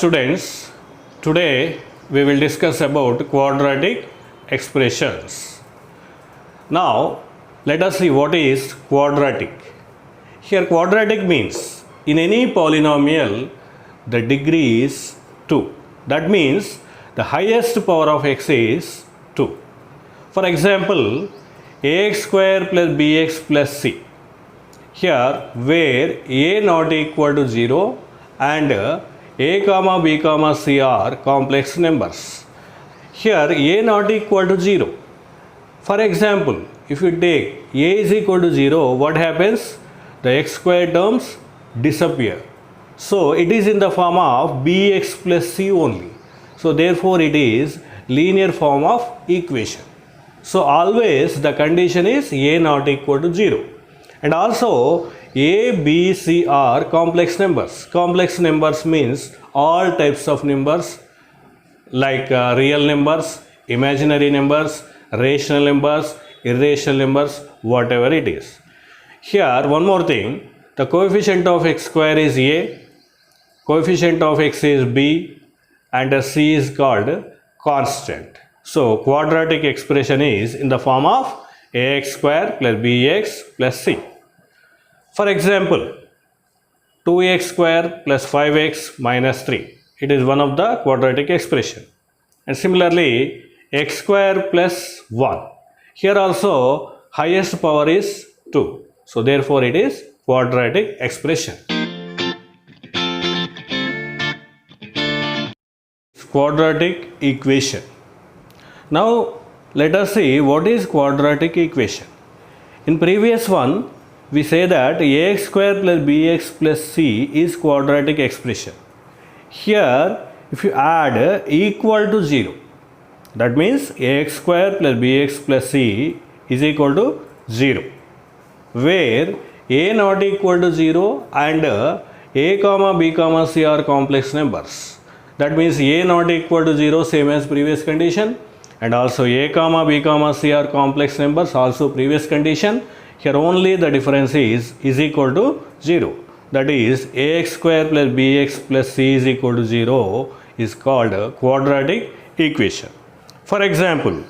students, today we will discuss about quadratic expressions. Now let us see what is quadratic. Here quadratic means in any polynomial the degree is 2. That means the highest power of x is 2. For example, ax square plus bx plus c. Here where a not equal to 0 and a comma b comma c are complex numbers. Here a not equal to 0. For example, if you take a is equal to 0, what happens? The x square terms disappear. So it is in the form of bx plus c only. So therefore it is linear form of equation. So always the condition is a not equal to 0. And also a, b, c are complex numbers. Complex numbers means all types of numbers like real numbers, imaginary numbers, rational numbers, irrational numbers, whatever it is. Here one more thing, the coefficient of x square is a, coefficient of x is b, and c is called constant. So quadratic expression is in the form of ax square plus bx plus c. For example, 2x square plus 5x minus 3. It is one of the quadratic expression. And similarly, x square plus 1. Here also highest power is 2. So therefore it is quadratic expression. Quadratic equation. Now let us see what is quadratic equation. In previous one, we say that ax square plus bx plus c is quadratic expression. Here if you add equal to 0, that means ax square plus bx plus c is equal to 0, where a not equal to 0 and a comma b comma c are complex numbers. That means a not equal to 0 same as previous condition, and also a comma b comma c are complex numbers, also previous condition. Here only the difference is equal to 0. That is ax square plus bx plus c is equal to 0 is called a quadratic equation. For example,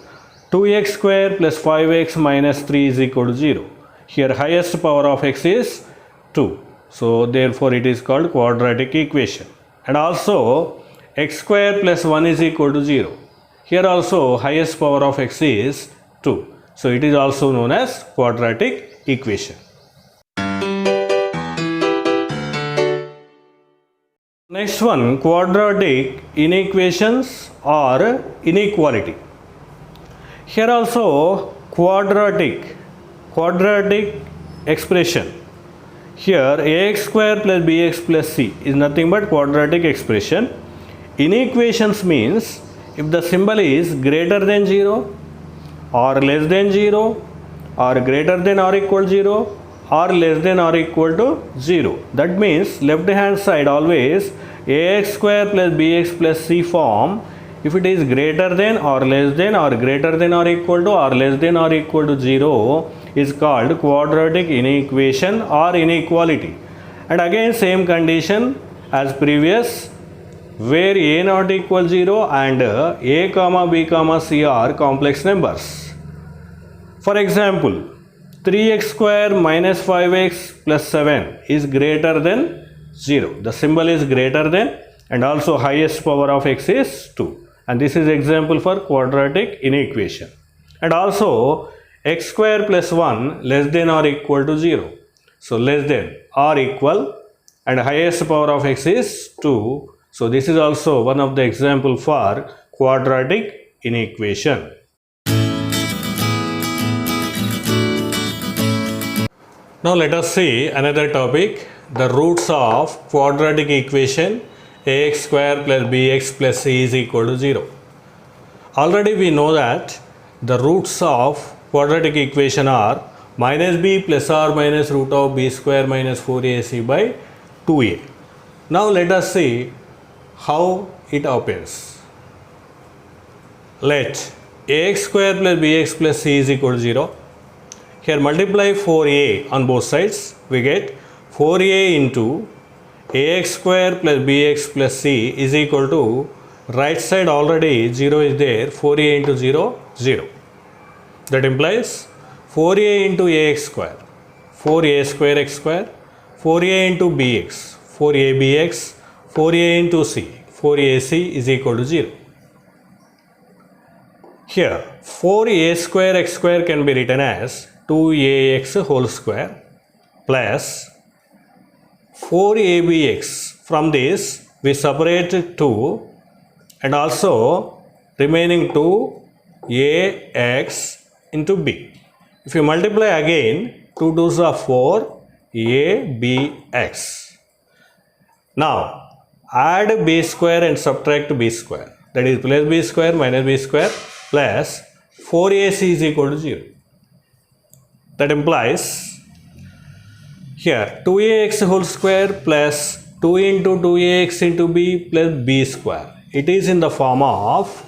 2x square plus 5x minus 3 is equal to 0. Here highest power of x is 2. So therefore it is called quadratic equation. And also x square plus 1 is equal to 0. Here also highest power of x is 2. So it is also known as quadratic equation. Next one, quadratic inequations or inequality. Here also quadratic expression. Here ax square plus bx plus c is nothing but quadratic expression. Inequations means if the symbol is greater than 0 or less than 0 or greater than or equal to 0 or less than or equal to 0. That means left hand side always ax square plus bx plus c form if it is greater than or less than or greater than or equal to or less than or equal to 0 is called quadratic inequation or inequality. And again same condition as previous, where a not equal 0 and a comma b comma c are complex numbers. For example, 3x square minus 5x plus 7 is greater than 0. The symbol is greater than and also highest power of x is 2. And this is example for quadratic inequation. And also x square plus 1 less than or equal to 0. So less than or equal and highest power of x is 2. So this is also one of the example for quadratic inequation. Now let us see another topic, the roots of quadratic equation ax square plus bx plus c is equal to 0. Already we know that the roots of quadratic equation are minus b plus or minus root of b square minus 4ac by 2a. Now let us see how it happens. Let ax square plus bx plus c is equal to 0. Here multiply 4a on both sides, we get 4a into ax square plus bx plus c is equal to, right side already 0 is there, 4a into 0, 0. That implies 4a into ax square, 4a square x square, 4a into bx, 4a bx, 4a into c, 4ac is equal to 0. Here 4a square x square can be written as 2ax whole square plus 4abx. From this we separate 2 and also remaining 2 ax into b. If you multiply again, 2 2s are 4 abx. Now add b square and subtract b square, that is plus b square minus b square plus 4ac is equal to 0. That implies here 2ax whole square plus 2 into 2ax into b plus b square. It is in the form of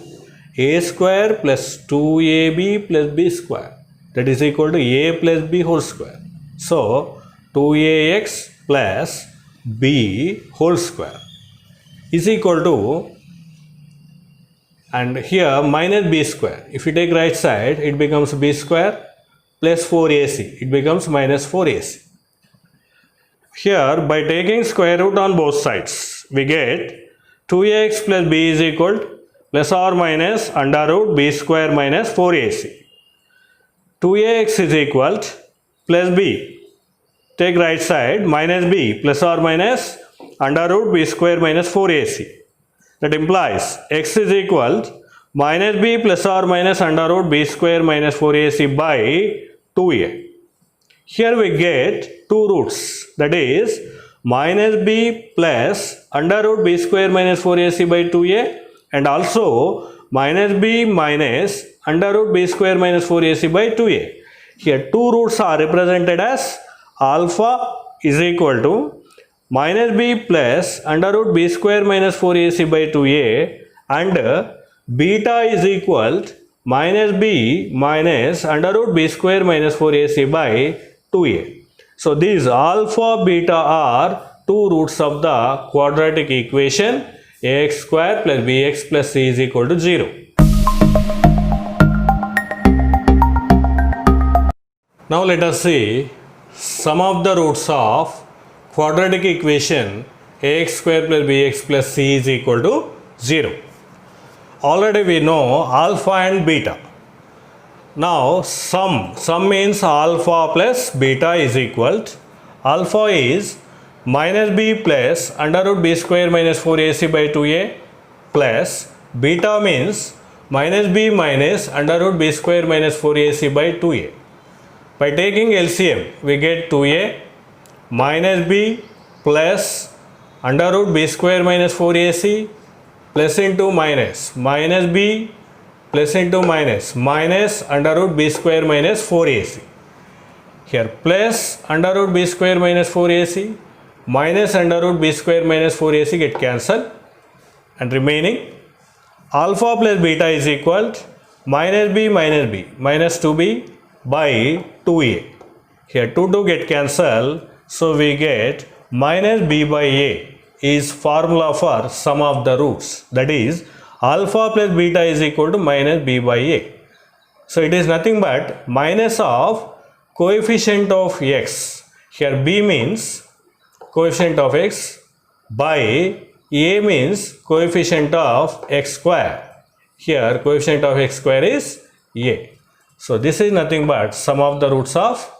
a square plus 2ab plus b square, that is equal to a plus b whole square. So 2ax plus b whole square is equal to, and here minus b square. If you take right side, it becomes b square plus 4ac, it becomes minus 4ac. Here by taking square root on both sides, we get 2ax plus b is equal to plus or minus under root b square minus 4ac. 2ax is equal to plus b, take right side, minus b plus or minus under root b square minus 4ac. That implies x is equal to minus b plus or minus under root b square minus 4ac by 2a. Here we get two roots, that is minus b plus under root b square minus 4ac by 2a and also minus b minus under root b square minus 4ac by 2a. Here two roots are represented as alpha is equal to minus b plus under root b square minus 4ac by 2a and beta is equal to minus b minus under root b square minus 4ac by 2a. So these alpha beta are two roots of the quadratic equation ax square plus bx plus c is equal to 0. Now let us see sum of the roots of quadratic equation ax square plus bx plus c is equal to 0. Already we know alpha and beta. Now sum means alpha plus beta is equal to, alpha is minus b plus under root b square minus 4ac by 2a plus beta means minus b minus under root b square minus 4ac by 2a. By taking LCM we get 2a minus b plus under root b square minus 4ac plus into minus b plus into minus under root b square minus 4ac. Here plus under root b square minus 4ac minus under root b square minus 4ac get cancelled and remaining alpha plus beta is equal to minus b minus 2b by 2a. Here 2 get cancelled, so we get minus b by a is formula for sum of the roots, that is alpha plus beta is equal to minus b by a. So it is nothing but minus of coefficient of x, here b means coefficient of x by a means coefficient of x square, here coefficient of x square is a. So this is nothing but sum of the roots of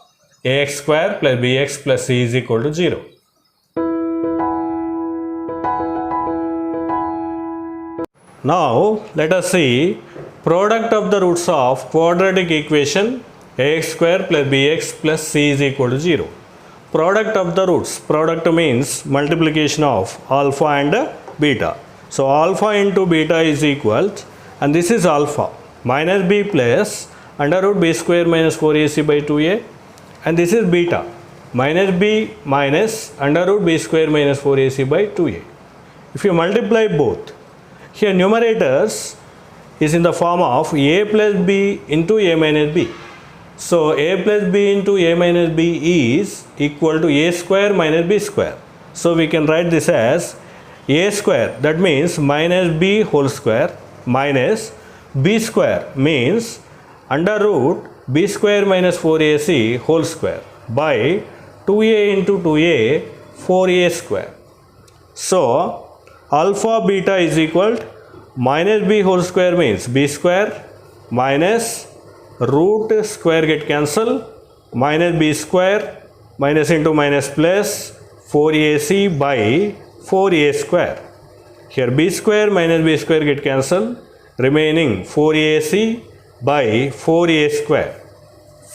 ax square plus bx plus c is equal to 0. Now let us see product of the roots of quadratic equation ax square plus bx plus c is equal to 0. Product of the roots, product means multiplication of alpha and beta. So alpha into beta is equal to, and this is alpha minus b plus under root b square minus 4ac by 2a, and this is beta minus b minus under root b square minus 4ac by 2a. If you multiply both, here numerators is in the form of a plus b into a minus b. So a plus b into a minus b is equal to a square minus b square. So we can write this as a square, that means minus b whole square, minus b square means under root b square minus 4ac whole square by 2a into 2a 4a square. So alpha beta is equal to minus b whole square means b square minus root square get cancel, minus b square minus into minus plus 4ac by 4a square. Here b square minus b square get cancel, remaining 4ac by 4a square.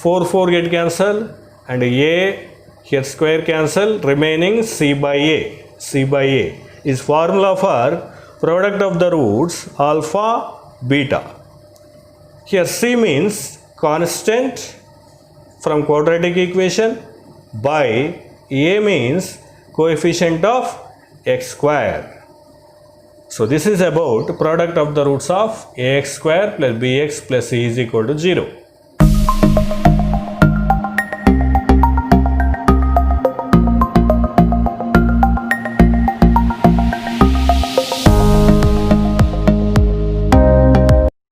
4 get cancel and a here square cancel, remaining c by a. C by a is formula for product of the roots alpha beta. Here c means constant from quadratic equation by a means coefficient of x square. So this is about product of the roots of ax square plus bx plus c is equal to 0.